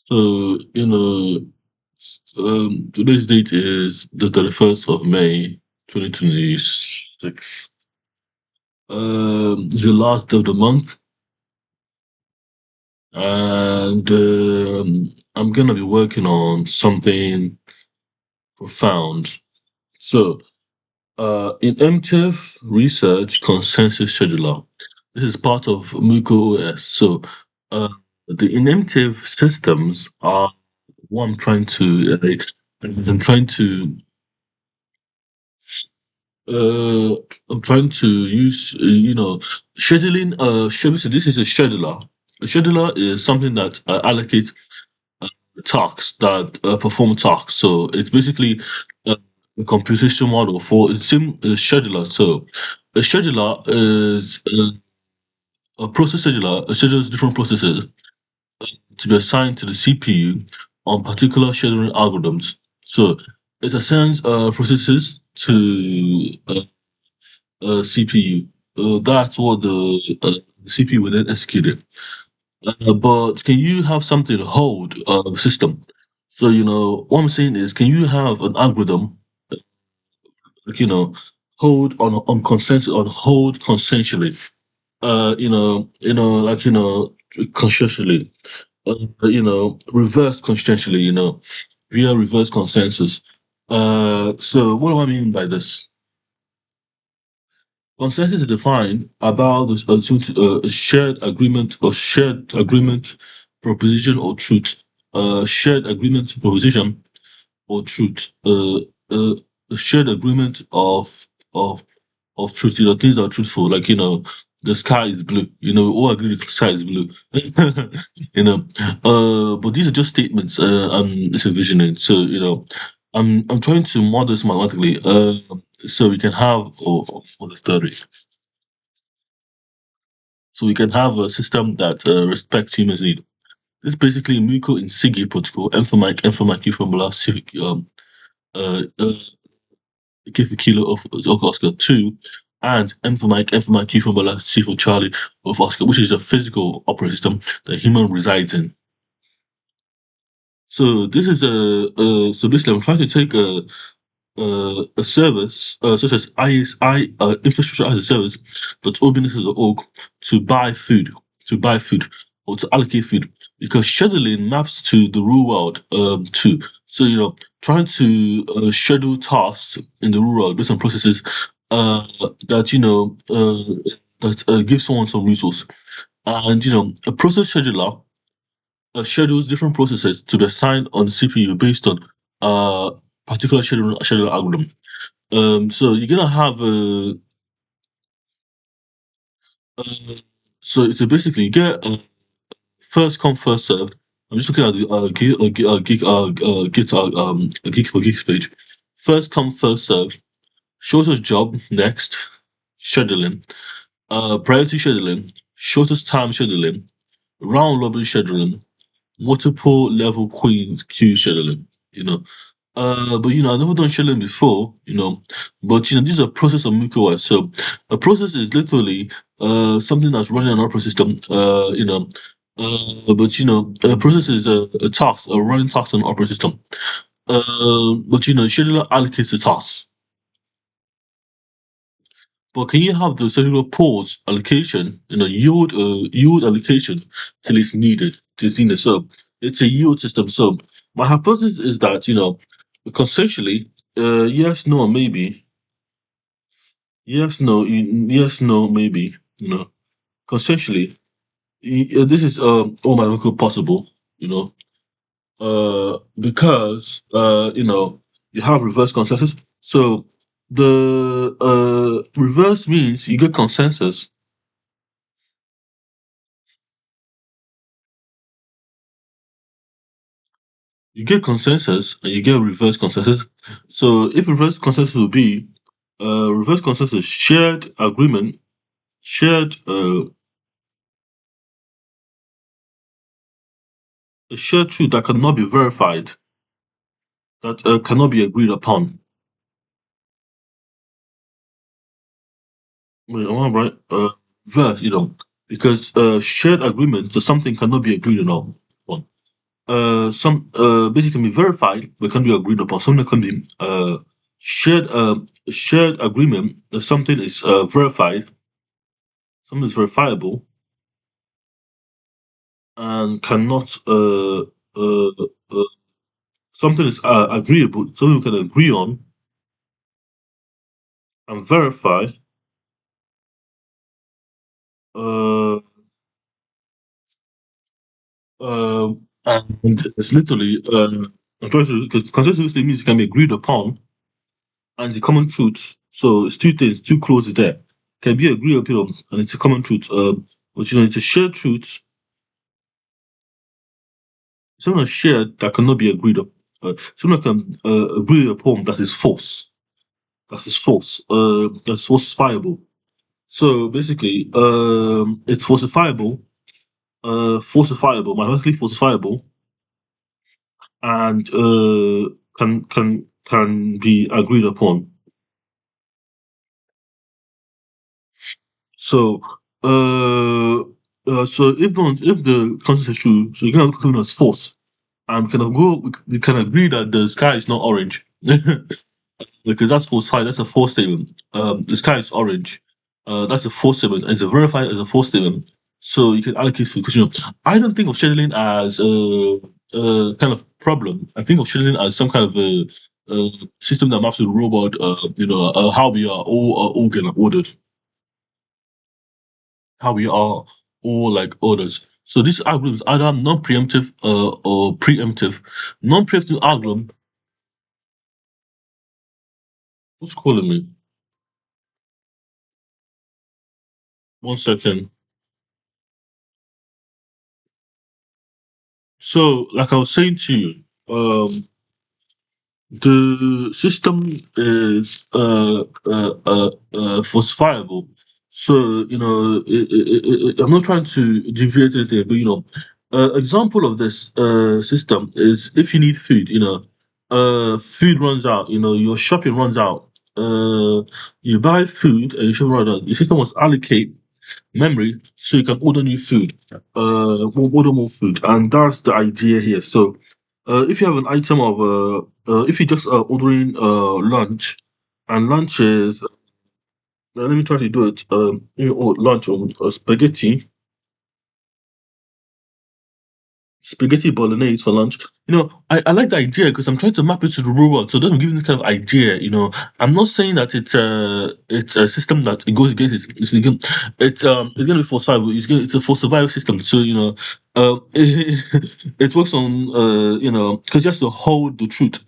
So, today's date is the 31st of May, 2026. It's the last day of the month, and I'm gonna be working on something profound. So, Inemptive Research Consensus Scheduler. This is part of Mmuko OS. So, uh, the Inemptive systems are what I'm trying to Uh, I'm trying to use, scheduling. So this is a scheduler. A scheduler is something that allocates tasks that perform tasks. So it's basically uh, a computation model for it's sim a scheduler. So a scheduler is a process scheduler. A schedules different processes to be assigned to the CPU on particular scheduling algorithms. So it assigns processes to CPU. That's what the CPU will then execute it. But can you have something hold the system? So what I'm saying is, can you have an algorithm like hold on consensus on hold consensually? Like consensually. Reverse consensually. Via reverse consensus. So what do I mean by this? Consensus is defined about a shared agreement or shared agreement, proposition or truth. Shared agreement, proposition or truth. A shared agreement of truth. Things that are truthful. Like the sky is blue. We all agree the sky is blue. you know. But these are just statements. It's a visioning. So I'm trying to model this mathematically. So we can have for the story. So we can have a system that respects humans' need. This is basically Mmuko Nsigii protocol, Mfomike Q formula, civic uh, uh K for kilo of Oscar 2, and Mfomike Q formula, C for Charlie of Oscar, which is a physical operating system that human resides in. So this is so basically I'm trying to take a service such as ISI infrastructure as a service dot org to buy food, or to allocate food, because scheduling maps to the real world too. So trying to schedule tasks in the real world based on processes uh, that that give someone some resource, and a process scheduler schedules different processes to be assigned on the CPU based on uh particular schedule algorithm. So you're gonna have uh so it's basically you get first come first served. I'm just looking at the gig for gigs page. First come first served. Shortest job next. Scheduling. Priority scheduling. Shortest time scheduling. Round robin scheduling. Multiple level queue scheduling. But I've never done scheduling before, but this is a process of Mmuko. So a process is literally something that's running on an operating system. But a process is a task, a running task on an operating system. But scheduler allocates the tasks. But can you have the scheduler pause allocation, yield allocation till it's needed, So it's a yield system. So my hypothesis is that, consensually, yes, no, maybe. Yes, no, yes, no, maybe. Consensually, this is all my local possible, because you have reverse consensus. So the reverse means you get consensus. You get consensus and you get reverse consensus. So if reverse consensus will be reverse consensus shared agreement, shared a shared truth that cannot be verified, that cannot be agreed upon. Wait, am I right? Verse, because shared agreement to something cannot be agreed upon. some basically can be verified but can be agreed upon. Something that can be shared shared agreement that something is verified, something is verifiable and cannot uh something is agreeable, something we can agree on and verify. Uh, and it's literally I'm trying to because consensus means it can be agreed upon and it's a common truth. So it's two things, two clauses there. Can be agreed upon and it's a common truth. Which it's a shared truth, something that's shared that cannot be agreed up. Something that can agree upon that is false. That is false. That's falsifiable. So basically, it's falsifiable, falsifiable, mathematically falsifiable, and can be agreed upon. So, so if the concept is true, so you can conclude as false, and we can agree that the sky is not orange, because that's false. That's a false statement. The sky is orange. That's a false statement. And it's verified as a false statement. So you can allocate to the question. I don't think of scheduling as a kind of problem. I think of scheduling as some kind of a system that maps to the robot. How we are all ordered, how we are all like orders. So this algorithm is either non-preemptive or preemptive. Non-preemptive algorithm. Who's calling me? 1 second. So, like I was saying to you, the system is falsifiable. So I'm not trying to deviate anything, but example of this system is if you need food. Food runs out. Your shopping runs out. You buy food and your shopping runs out. The system must allocate memory so you can order new food, order more food, and that's the idea here. So, if you have an item of if you're just ordering lunch, and lunch is let me try to do it. Lunch on spaghetti, spaghetti bolognese for lunch. I like the idea because I'm trying to map it to the real world. So then I'm giving this kind of idea. I'm not saying that it's a system that it goes against. It's gonna be for survival. It's a for survival system. So it works on because you have to hold the truth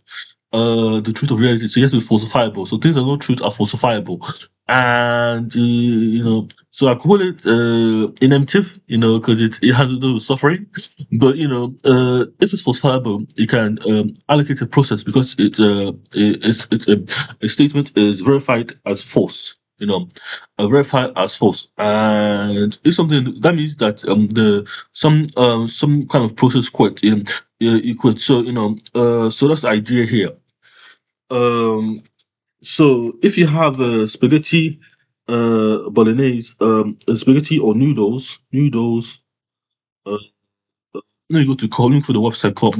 of reality. So you have to be falsifiable. So things that are not truth are falsifiable. And so I call it inemptive, because it has to do with suffering. But if it's falsifiable, you can allocate a process because it's a statement is verified as false. Verified as false, and it's something that means that some kind of process quit. You quit. So so that's the idea here. Um, so if you have spaghetti, bolognese, spaghetti or noodles, uh, no, you go to call link for the website called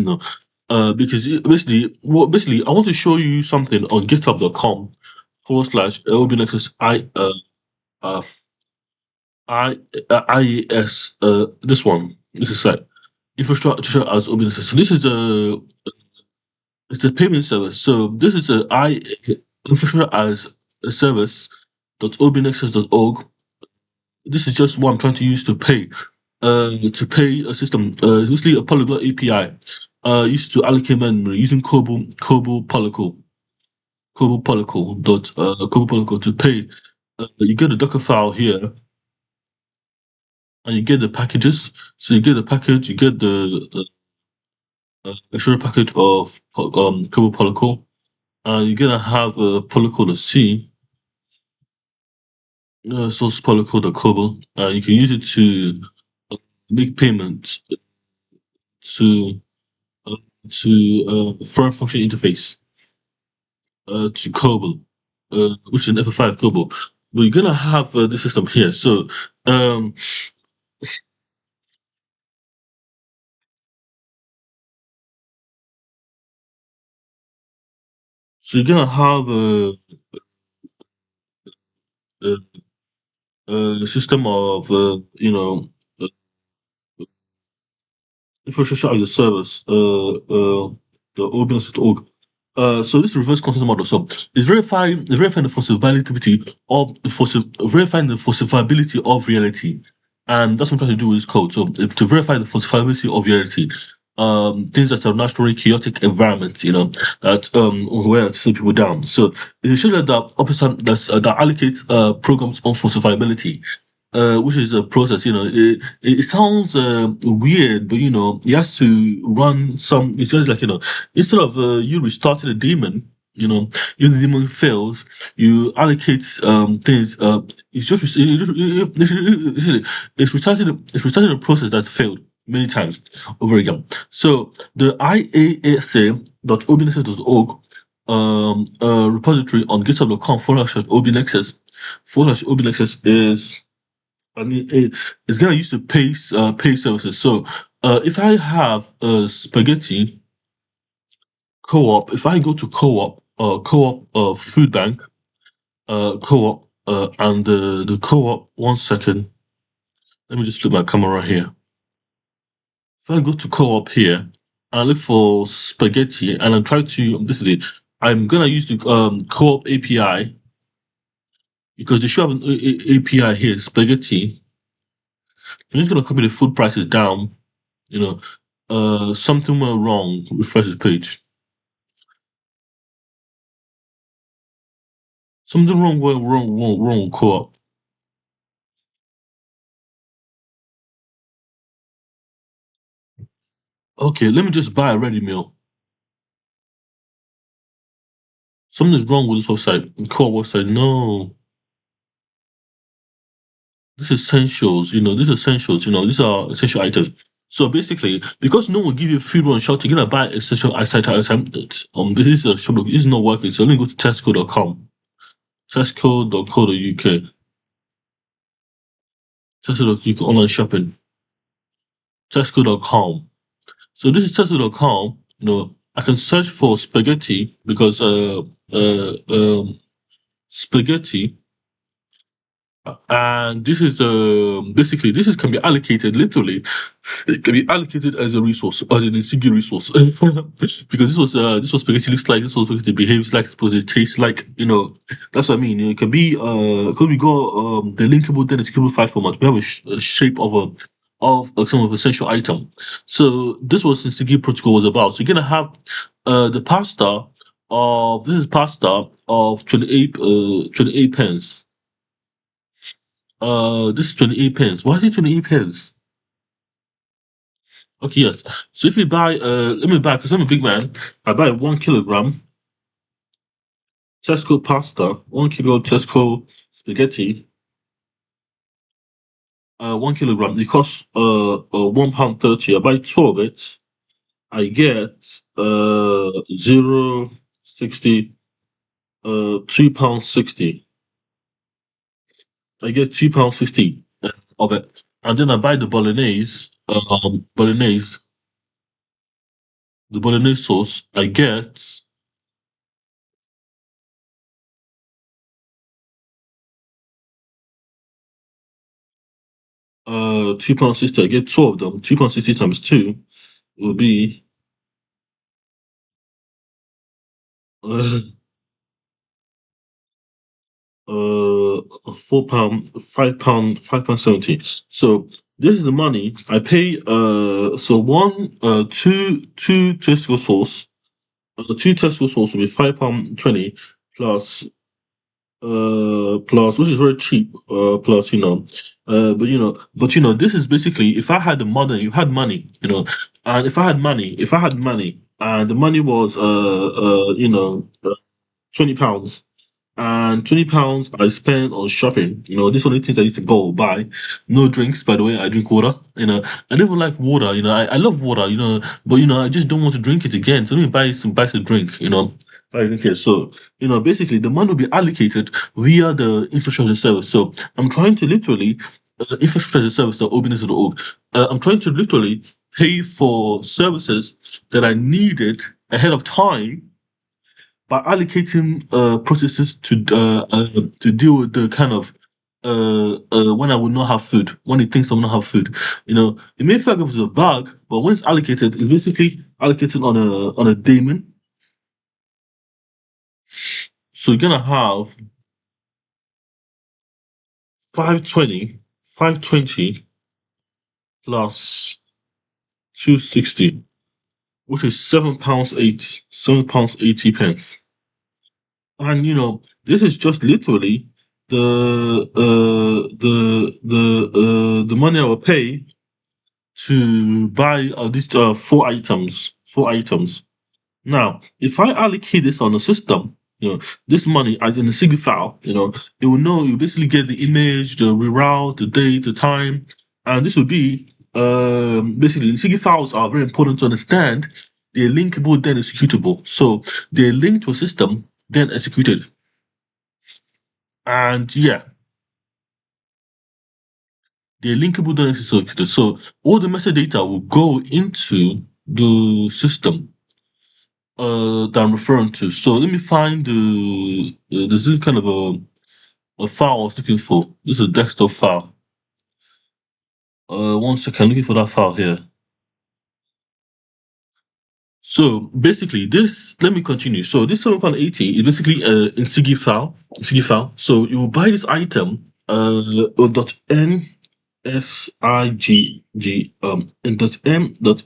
because basically I want to show you something on GitHub.com forward slash openxs uh IES this one. This is like infrastructure as openxs. So this is a it's a payment service. So this is a I infrastructure as a service .openxs.org. This is just what I'm trying to use to pay. To pay a system. Usually a polyglot API. Used to allocate memory using COBOL Polycle. COBOL Polycle COBOL Polycle to pay. You get a Docker file here, and you get the packages. So you get the package, you get the extra package of COBOL Polycle. You're gonna have a polycle to C, source polycle the COBOL. You can use it to make payments to uh, foreign function interface to COBOL, which is an F5 COBOL. But you're gonna have the system here. So um, So you're gonna have a, a system of uh, infrastructure as a service, the org. So this reverse consensus model. So it's verifying the falsifiability verifying the falsifiability of reality, and that's what I'm trying to do with this code. So if to verify the falsifiability of reality, things that are naturally chaotic environments, that where to slow people down. So it shows that the opposite that allocates programs on falsifiability, which is a process. It sounds weird, but you have to run some. It's just like instead of you restarting a daemon, if the daemon fails, you allocate things. It's restarting a process that's failed many times over again. So the iasa.obnexus.org repository on github.com/obnexus is, I mean, it's gonna use to pay services. So, if I have spaghetti co-op, if I go to co-op food bank, co-op, and the co-op. One second, let me just flip my camera here. If I go to co-op here and I look for spaghetti and I'm trying to basically, I'm gonna use the co-op API because they should have an API here, spaghetti. I'm just gonna copy the food prices down. You know, something went wrong. Refresh the page. Something wrong with co-op. Okay, let me just buy a ready meal. Something's wrong with this website. Co-op website. No, this is essentials. These are essentials. These are essential items. So basically, because no one give you food one shot, you're gonna buy essential items. This is a shop. This is not working. So let me go to Tesco.com. Tesco.co.uk. Tesco.uk online shopping. Tesco.com. So this is Tesla.com. I can search for spaghetti because spaghetti, and this is basically this is can be allocated literally. It can be allocated as a resource, as an Nsigii resource, because this was spaghetti looks like, this was spaghetti behaves like, because it tastes like. That's what I mean. It can be because we got the linkable then executable file format. We have a shape of some of essential item. So this was Nsigii protocol was about. So you're gonna have the pasta of this is pasta of 28 pence. This is 28 pence. Why is it 28 pence? Okay, yes. So if you buy, let me buy, because I'm a big man, I buy 1 kilogram Tesco pasta, 1 kilo Tesco spaghetti, 1 kilogram. It costs £1.30. I buy two of it. I get 0.60, £2.60. I get £2.50 of it, and then I buy the bolognese sauce. I get £2.60. I get two of them. £2.60 times two will be uh, £4, £5, £5.70. So this is the money I pay. So two Tesco sauce. Two Tesco sauce will be £5.20 plus plus, which is very cheap, plus, this is basically, if I had the money, you had money, and if I had money and the money was £20, and £20 I spend on shopping. These are the things I need to go buy. No drinks, by the way. I drink water. I don't even like water. I love water. But I just don't want to drink it again. So let me buy some drink. Buy a drink here. So basically, the money will be allocated via the infrastructure service. So I'm trying to literally infrastructure as a service, the OBNS.org. I'm trying to literally pay for services that I needed ahead of time by allocating processes to deal with the kind of when I will not have food, when it thinks I will not have food. It may flag up as a bug, but when it's allocated, it's basically allocated on a daemon. So you're gonna have 520, 520 plus 260, which is £7 80, £7 80 pence. And this is just literally the money I will pay to buy these four items. Now, if I allocate this on the system, this money as in a Nsigii file, it will know. You basically get the image, the reroute, the date, the time, and this will be basically the Nsigii files are very important to understand. They're linkable, then executable. So they're linked to a system, then executed. And yeah, they're linkable, then executed. So all the metadata will go into the system that I'm referring to. So let me find this is kind of a file I was looking for. This is a desktop file. One second, looking for that file here. So basically, let me continue. So this 7.80 is basically a Nsigii file. Nsigii file. So you will buy this item dot nsig and dot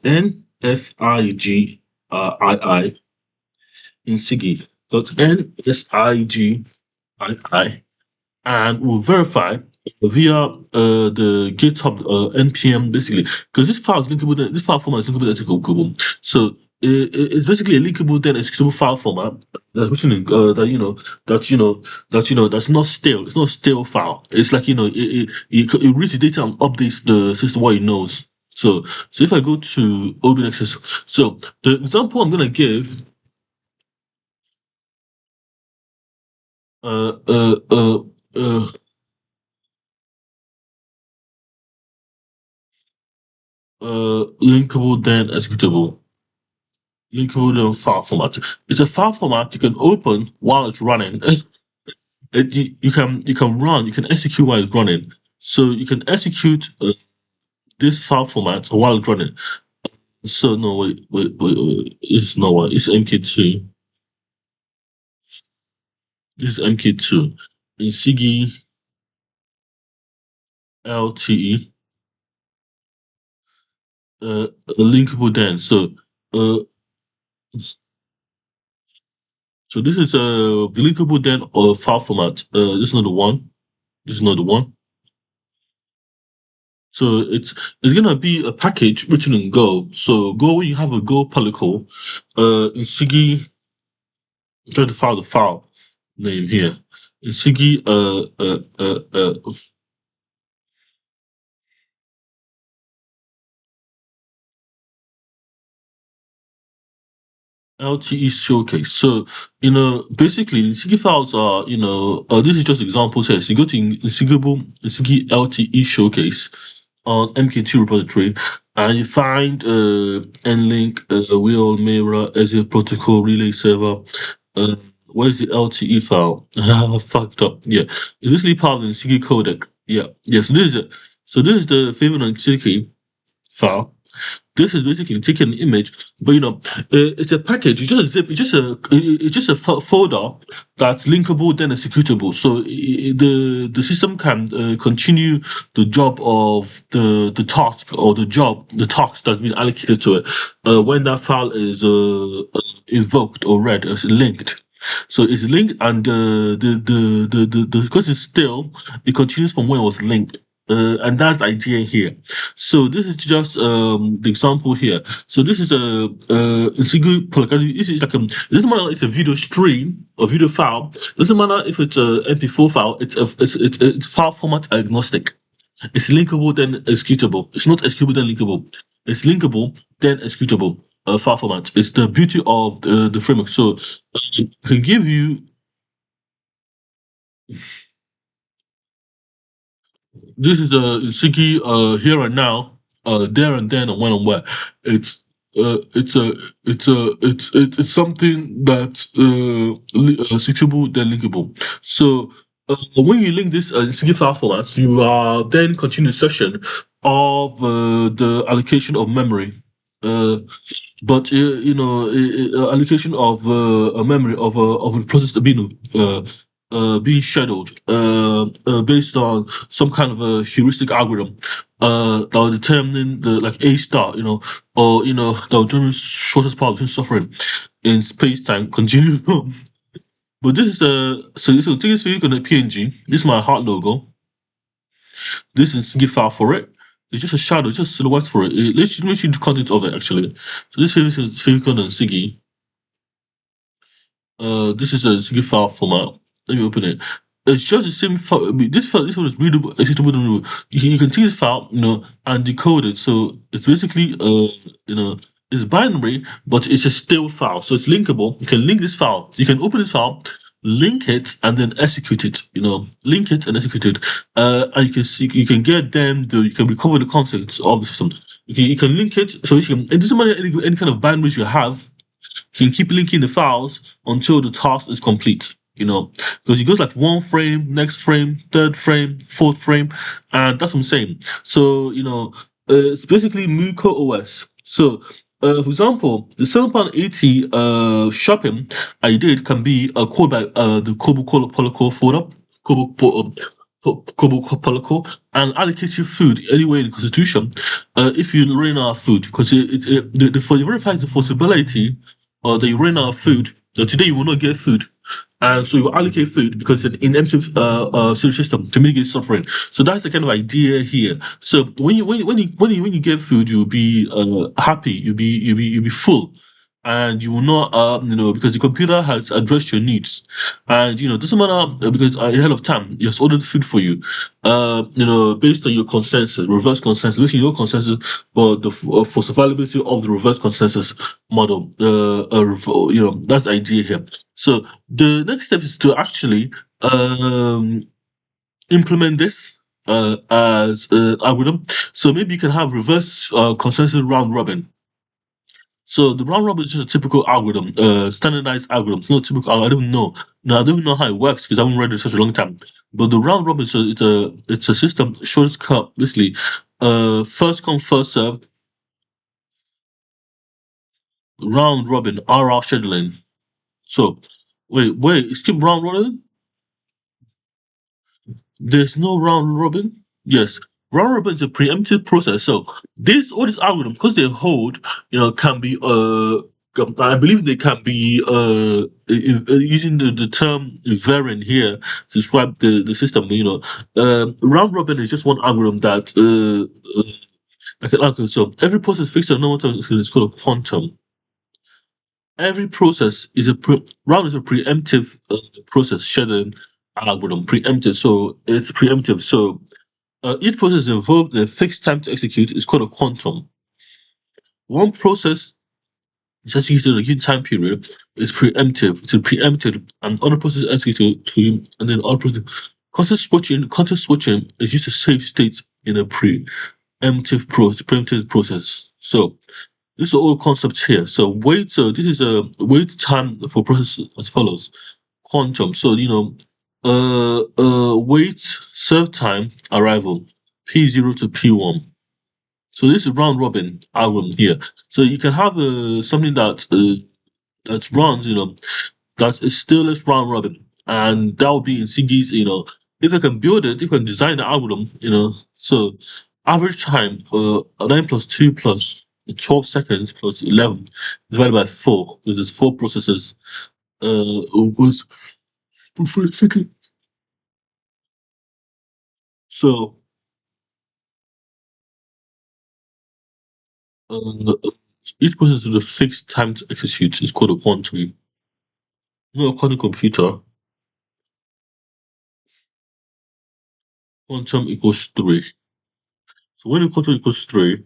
nsig I Nsigii dot nsig I and we'll verify via the GitHub npm basically because this file is linkable. This file format is linkable to executable. So it's basically a linkable then executable file format that's not stale. It's not a stale file. It's like it reads the data and updates the system what it knows. So if I go to OpenAccess, so the example I'm gonna give uh uh uh uh linkable then executable. Linkable then file format. It's a file format you can open while it's running. You can execute while it's running. So you can execute this file format while it's running. So no, wait. It's not one. It's MK2. This is MK2. Nsigii LTE. Linkable then. Uh, so this is a linkable then or file format. This is not the one. This is not the one. So it's gonna be a package written in Go. So Go, when you have a Go particle, Nsigii, I'm trying to find the file name here. Nsigii LTE showcase. So basically Nsigii files are this is just examples here. So you go to Nsigii LTE showcase on MK2 repository, and you find nlink, wheel mirror, Azure protocol, relay server. Where's the LTE file? Fucked up. Yeah, it's basically part of the Nsigii codec. Yeah. So this is the favorite Nsigii file. This is basically taking an image, but it's a package. It's just a zip. It's just a folder that's linkable then executable. So the system can continue the job of the task or the task that's been allocated to it when that file is invoked or read. It's linked. So it's linked, and the because it's still, it continues from where it was linked. And that's the idea here. So this is just the example here. So this is it's a good polygon. This is like it doesn't matter if it's a video stream or video file. It doesn't matter if it's a MP4 file. It's file format agnostic. It's linkable then executable. It's not executable then linkable. It's linkable then executable. File format. It's the beauty of the framework. So it can give you this is a Nsigii here and now, there and then, and when and where. It's it's something that's switchable then linkable. So when you link this Nsigii file formats, you are then continue the session of the allocation of memory. Uh, but allocation of a memory of a process being scheduled based on some kind of a heuristic algorithm that will determine the like a star, or that will determine shortest path between suffering in space time continuum. But this is take this figure on a PNG. This is my heart logo. This is give file for it. It's just a shadow, it's just a silhouette for it. Let me see the content of it actually. So this is figure on Nsigii. This is a Nsigii file format. Let me open it. It's just the same file. I mean, this one is readable, executable, and readable. You can take this file, and decode it. So it's basically, it's binary, but it's a stale file. So it's linkable. You can link this file. You can open this file, link it, and then execute it. Link it and execute it. And you can see, you can get them. You can recover the contents of the system. You can link it. So it doesn't matter any kind of binaries you have, you can keep linking the files until the task is complete. Because it goes like one frame, next frame, third frame, fourth frame, and that's what I'm saying. So it's basically Mmuko OS. So for example, the £7.80 shopping I did can be called by the Kobo Polycore folder, Kobo Kobo Polycore, and allocate your food anywhere in the constitution if you run out of food, because for the verified enforceability that you run out of food. Today you will not get food, and so you allocate food because it's an inemptive sewage system to mitigate suffering. So that's the kind of idea here. So when you get food, you'll be happy. You'll be full. And you will not, because the computer has addressed your needs, and it doesn't matter because ahead of time, it has ordered food for you, based on your consensus, reverse consensus, basically your consensus, but for survivability of the reverse consensus model. That's the idea here. So the next step is to actually implement this as an algorithm. So maybe you can have reverse consensus round robin. So the round robin is just a typical algorithm, standardized algorithm. It's not typical. I don't know. No, I don't even know how it works because I haven't read it in such a long time. But the round robin, so it's a system, shortest cut, basically. First come, first served, round robin, RR scheduling. So wait, skip round robin? There's no round robin? Yes. Round robin is a preemptive process. So all these algorithms, because they hold, can be I believe they can be using the term invariant here to describe the system. Round robin is just one algorithm that like an algorithm. So every process fixed at normal time is called a quantum. Every process is round is a preemptive process scheduling algorithm. Preemptive, so it's preemptive. So each process involved in a fixed time to execute is called a quantum. One process is executed in a given time period is preemptive. It's preempted, and other process executed to him, and then other process. Context switching is used to save state in a preemptive process. So these are all concepts here. So wait, this is a wait time for process as follows. Quantum. So wait serve time arrival P0 to P1. So this is round robin algorithm here. So you can have something that runs, that is still less round robin, and that would be in Nsigii's. If I can build it, if I can design the algorithm, so average time 9 plus 2 plus 12 seconds plus 11 divided by 4. So there's 4 processes. Was for a second. So uh, each process with a fixed time to execute is called a quantum. No, a quantum computer. Quantum equals 3. So when the quantum equals 3,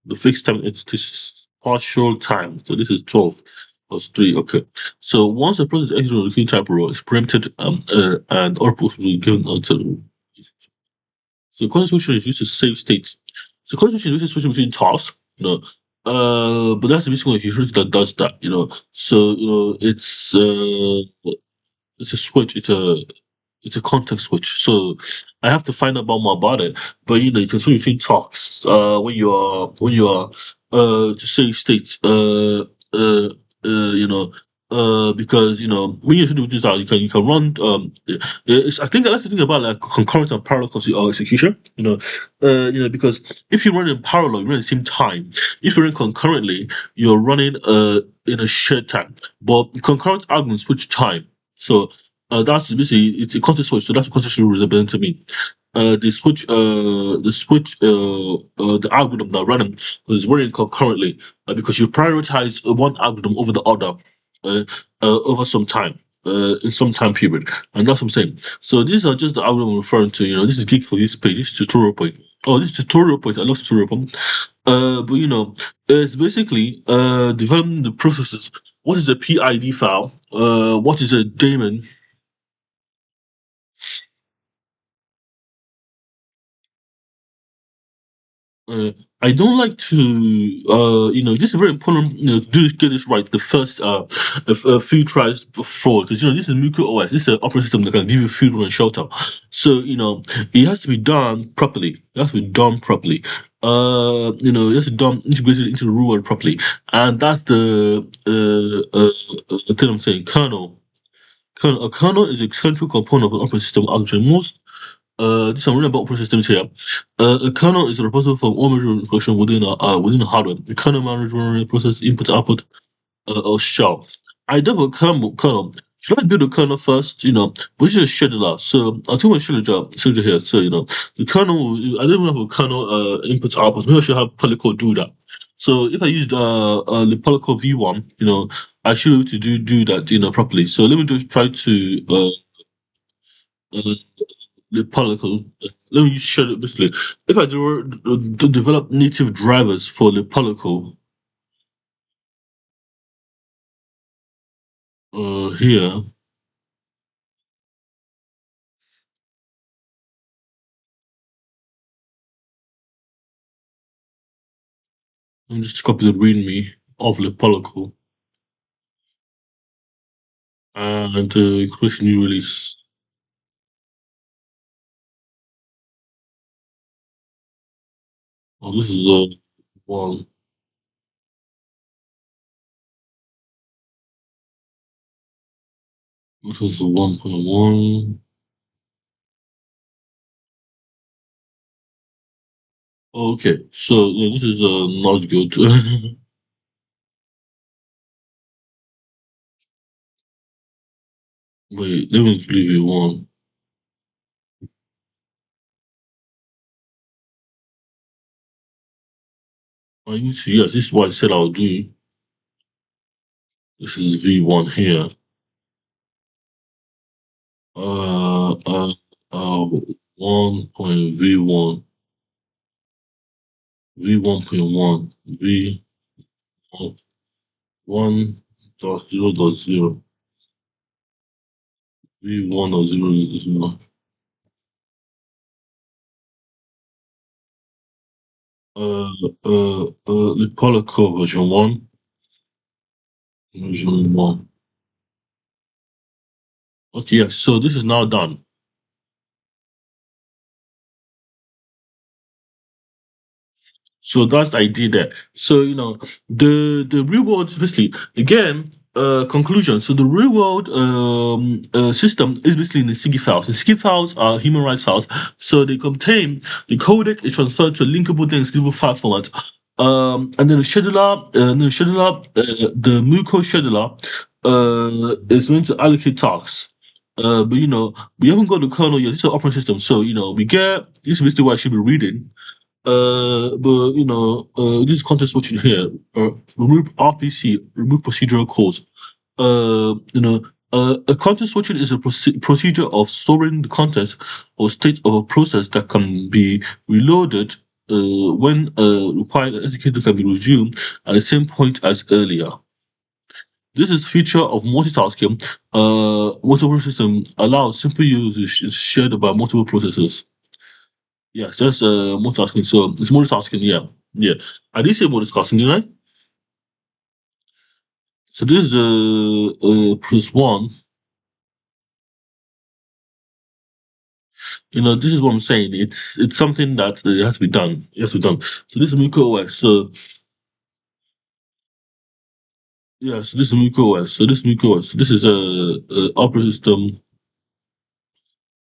the fixed time is this partial time. So this is 12 plus 3. Okay. So once the process executes on the key type row, it's preempted and output will be given until. So quantum switching is used to save states. So quantum switching is used to switching between tasks. But that's basically a utility that does that, So it's a switch. It's a context switch. So I have to find out more about it. But you can switch between talks to say states you know because when you do this out you can run I think I like to think about like concurrent and parallel execution. Because if you run in parallel you run at the same time. If you run concurrently you're running in a shared time, but concurrent arguments switch time. So that's basically it's a context switch. So that's what context switch represents to me. The algorithm that running is running concurrently because you prioritize one algorithm over the other uh, over some time. In some time period, and that's what I'm saying. So these are just the algorithm I'm referring to. This is geek for this page. This is tutorial point. Oh, this is tutorial point. I love tutorial point. But it's basically developing the processes. What is a PID file? What is a daemon? Uh, I don't like to, this is very important, do get this right the first a few tries before, because this is Mmuko OS. This is an operating system that can give you food and shelter. So it has to be done properly. It has to be done properly. It has to be done integrated into the real world properly, and that's the thing I'm saying. A kernel is a central component of an operating system. Actually, most this I'm reading about operating systems here. A kernel is responsible for all major instruction within a hardware. The kernel manages memory, process, input, output, or shell. I develop kernel. Should I build a kernel first? Which is a scheduler. So I'll tell you my scheduler here. So the kernel. I don't even have a kernel input output. Maybe I should have Polycode do that. So if I used the Polycode V1, I should be able to do that properly. So let me just try to uh, the Polycode. Let me just share it basically. If I develop native drivers for the Polycode here, let me just copy the README of the Polycode and create a new release. Oh, this is the one. This is the 1.1. Okay, so yeah, this is not good. Wait, let me leave it one. I need to, yes, this is what I said I'll do. This is V1 here. Uh, uh, uh, 1.V1, V1.1, V1 dot 0 V1 dot 0 the Polycode version 1. Okay, yeah, so this is now done. So that's the idea there. So the real world, basically, again, conclusion. So the real world system is basically in the Nsigii files. The Nsigii files are human rights files. So they contain the codec is transferred to a linkable then executable file format. And then the Mmuko scheduler is going to allocate tasks. But we haven't got the kernel yet. This is an operating system, so we get this is basically what I should be reading. But this content switching here. Remove RPC, remove procedural calls. A content switching is a procedure of storing the context or state of a process that can be reloaded when required and executed can be resumed at the same point as earlier. This is feature of multitasking. Multiple system allows simple use is shared by multiple processes. Yeah, so that's multitasking. So it's multitasking, yeah. Yeah, I did say about discussing, didn't I? So this is plus one. This is what I'm saying. It's something that it has to be done. It has to be done. So this is Mmuko OS. So yeah, so this is Mmuko OS. So this is Mmuko OS. So this is a operating system.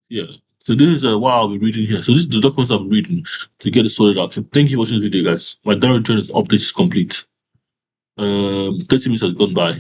Yeah. So this is what I'll be reading here. So this is the documents I'll be reading to get it sorted out. Thank you for watching this video, guys. My direct journey update is complete. 30 minutes has gone by.